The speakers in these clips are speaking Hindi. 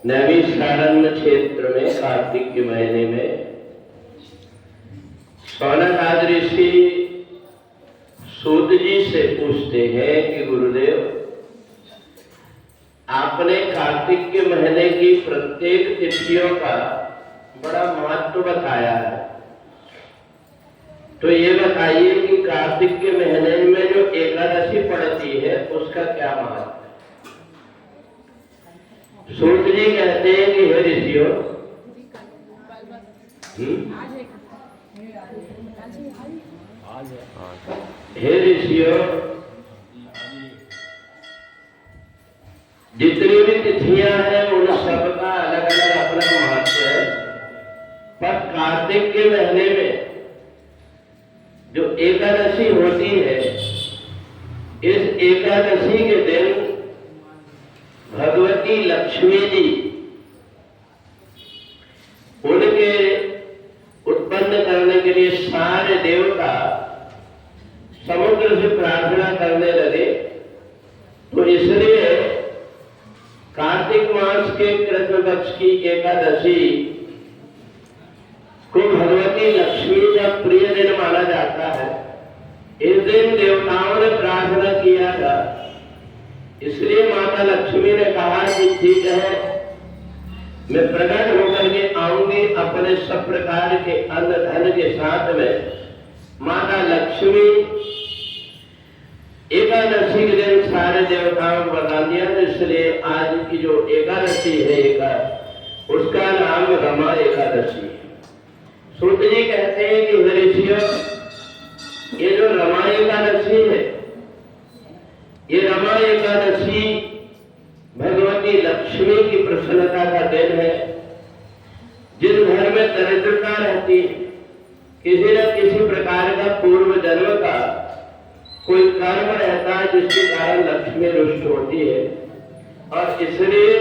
नैमिषारण्य क्षेत्र में कार्तिक के महीने में शौनक आदि ऋषि सूत जी से पूछते हैं कि गुरुदेव, आपने कार्तिक के महीने की प्रत्येक तिथियों का बड़ा महत्व बताया है, तो ये बताइए कि कार्तिक के महीने में जो एकादशी पड़ती है उसका क्या महत्व है। सूत जी कहते हैं कि हे ऋषियों, हे ऋषियों, जितनी भी तिथियां हैं उन सबका अलग अलग अपना महत्व है, पर कार्तिक के महीने में जो एकादशी होती है, इस एकादशी के दिन भगवती लक्ष्मी जी उनके उत्पन्न करने के लिए सारे देवता समुद्र से प्रार्थना करने लगे। तो इसलिए कार्तिक मास के कृष्ण पक्ष की एकादशी को भगवती लक्ष्मी का प्रिय दिन माना जाता है। इस दिन देवताओं ने प्रार्थना किया था, इसलिए माता लक्ष्मी ने कहा कि ठीक है, मैं प्रकट होकर के आऊंगी अपने सब प्रकार के अन्न धन के साथ में। माता लक्ष्मी एकादशी के दिन सारे देवताओं को बता दिया, इसलिए आज की जो एकादशी है उसका नाम रमा एकादशी है। सूत जी कहते हैं कि ऋषियों, ये जो रमा एकादशी है, ये रमा एकादशी भगवती लक्ष्मी की प्रसन्नता का दिन है। जिस घर में दरिद्रता रहती है, किसी न किसी प्रकार का पूर्व जन्म का कोई कर्म रहता है जिसके कारण लक्ष्मी रुष्ट होती है, और इसलिए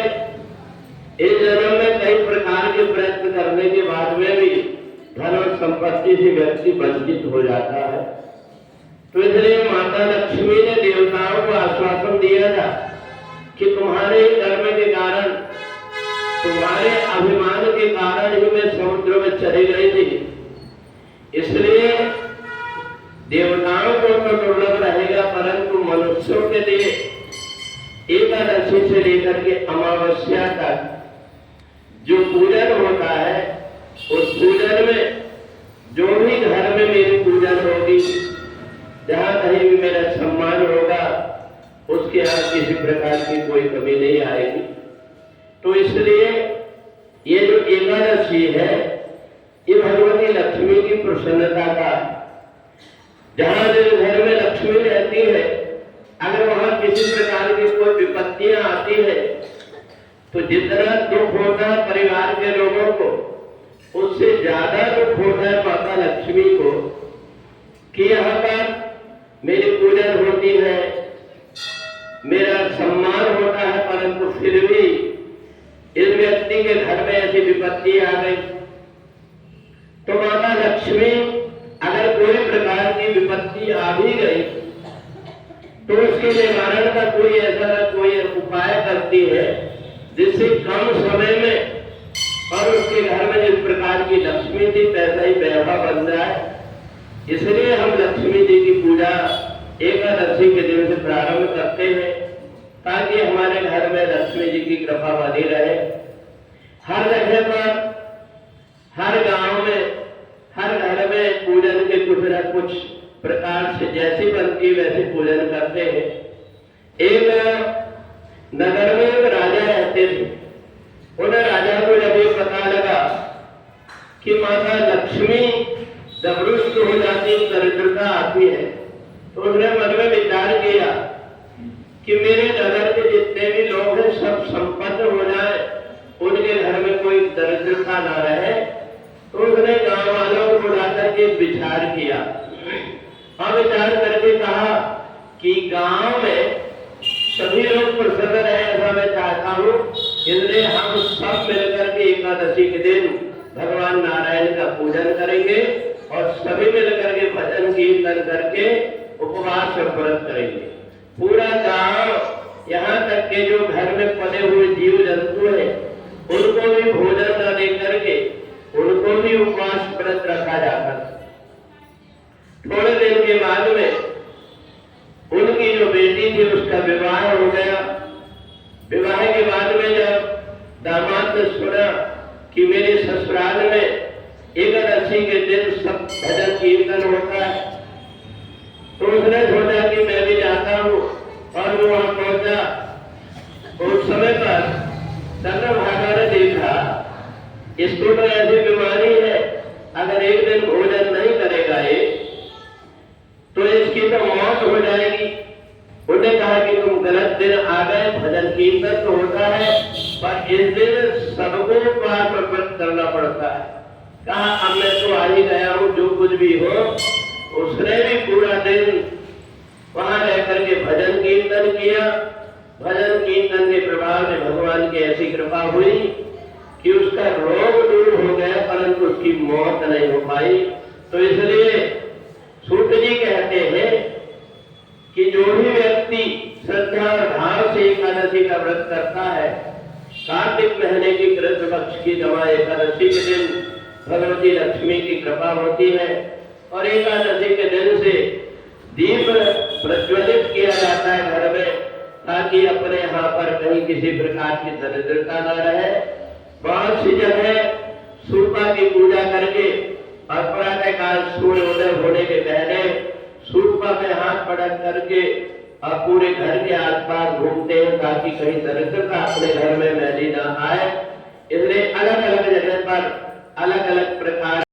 इस जन्म में कई प्रकार के प्रयत्न करने के बाद में भी धन और संपत्ति से व्यक्ति वंचित हो जाता है। तो इसलिए माता लक्ष्मी ने देवताओं को आश्वासन दिया था कि तुम्हारे कर्म के कारण, तुम्हारे अभिमान के कारण ही मैं समुद्र में चली गई थी, इसलिए देवताओं को तो दुर्लभ रहेगा, परंतु मनुष्यों के लिए एकादशी से लेकर के अमावस्या तक जो पूजन होता है, उस पूजन में जो भी घर में मेरी पूजन होगी, जहां कहीं भी मेरा सम्मान होगा, उसके यहाँ किसी प्रकार की कोई कमी नहीं आएगी। तो इसलिए ये जो एकादशी है, ये भगवती लक्ष्मी की प्रसन्नता का, जहां जिस घर में लक्ष्मी रहती है, अगर वहां किसी प्रकार की कोई विपत्तियां आती है, तो जितना दुख होता है परिवार के लोगों को, उससे ज्यादा दुख होता है माता लक्ष्मी को कि यहाँ पर मेरी पूजन होती है, मेरा सम्मान होता है, परंतु फिर भी इस व्यक्ति के घर में ऐसी विपत्ति आ गई। तो माता लक्ष्मी अगर कोई प्रकार की विपत्ति आ भी गई तो उसके निवारण का कोई ऐसा कोई उपाय करती है जिससे कम समय में और उसके घर में जिस प्रकार की लक्ष्मी थी वैसा ही वैभव बन जाए। इसलिए हम लक्ष्मी जी की पूजा एकादशी के दिन से प्रारंभ करते हैं, ताकि हमारे घर में लक्ष्मी जी की कृपा बनी रहे। हर जगह पर, हर गांव में, हर घर में पूजन के कुछ न कुछ प्रकार से जैसी बनती वैसे पूजन करते हैं। एक नगर में एक राजा रहते थे। उन राजा को जब ये पता लगा कि माता लक्ष्मी जब रुष्ट हो जाती है, दरिद्रता आती है, तो उसने मन में विचार किया कि मेरे नगर के जितने भी लोग हैं सब संपन्न हो जाए, उनके घर में कोई दरिद्रता ना रहे। तो उसने गांव वालों को बुलाकर के विचार किया और विचार करके कहा कि गांव में सभी लोग प्रसन्न रहे, ऐसा मैं चाहता हूँ, इसलिए हम सब मिलकर के एकादशी के दिन भगवान नारायण का पूजन करेंगे और सभी मिलकर के भजन कीर्तन करके उपवास और व्रत करेंगे। पूरा गांव, यहाँ तक के जो घर में पले हुए जीव जंतु है, विवाह के बाद में जब दामाद ने सुना कि मेरे ससुराल में एकादशी के दिन सब भजन कीर्तन होता है, तो उसने सोचा कि मैं भी जाता हूँ। और वो वहां पहुंचा। उस समय पर चंद्रभागा ने देखा इसको तो ऐसी बीमारी है, अगर एक दिन भोजन नहीं करेगा ये तो इसकी तो मौत हो जाएगी। उन्होंने कहा कि तुम गलत दिन आ गए, भजन कीर्तन तो होता है पर इस दिन सबको उपवास व्रत करना पड़ता है। कहा अब मैं तो आ ही गया हूँ, जो कुछ भी हो। उसने भी पूरा दिन वहां रह करके भजन कीर्तन किया। भजन कीर्तन के प्रभाव में भगवान की ऐसी कृपा हुई कि उसका रोग दूर हो गया, परंतु उसकी मौत नहीं हो पाई। तो इसलिए सूत जी कहते हैं कि जो भी व्यक्ति श्रद्धा और भाव से एकादशी का व्रत करता है, कार्तिक महीने की कृष्ण पक्ष की जमा एकादशी के दिन भगवती लक्ष्मी की कृपा होती है और एकादशी के दिन से दीप प्रज्वलित किया जाता है घर में, ताकि अपने यहाँ पर कहीं किसी प्रकार की दरिद्रता न रहे। बहुत सी जगह सूपा की पूजा करके और प्रातःकाल सूर्योदय होने के पहले सूपा में हाथ पटक करके और पूरे घर के आसपास घूमते हैं, ताकि कहीं दरिद्रता अपने घर में मैली न आए। इसलिए अलग अलग जगह पर अलग अलग प्रकार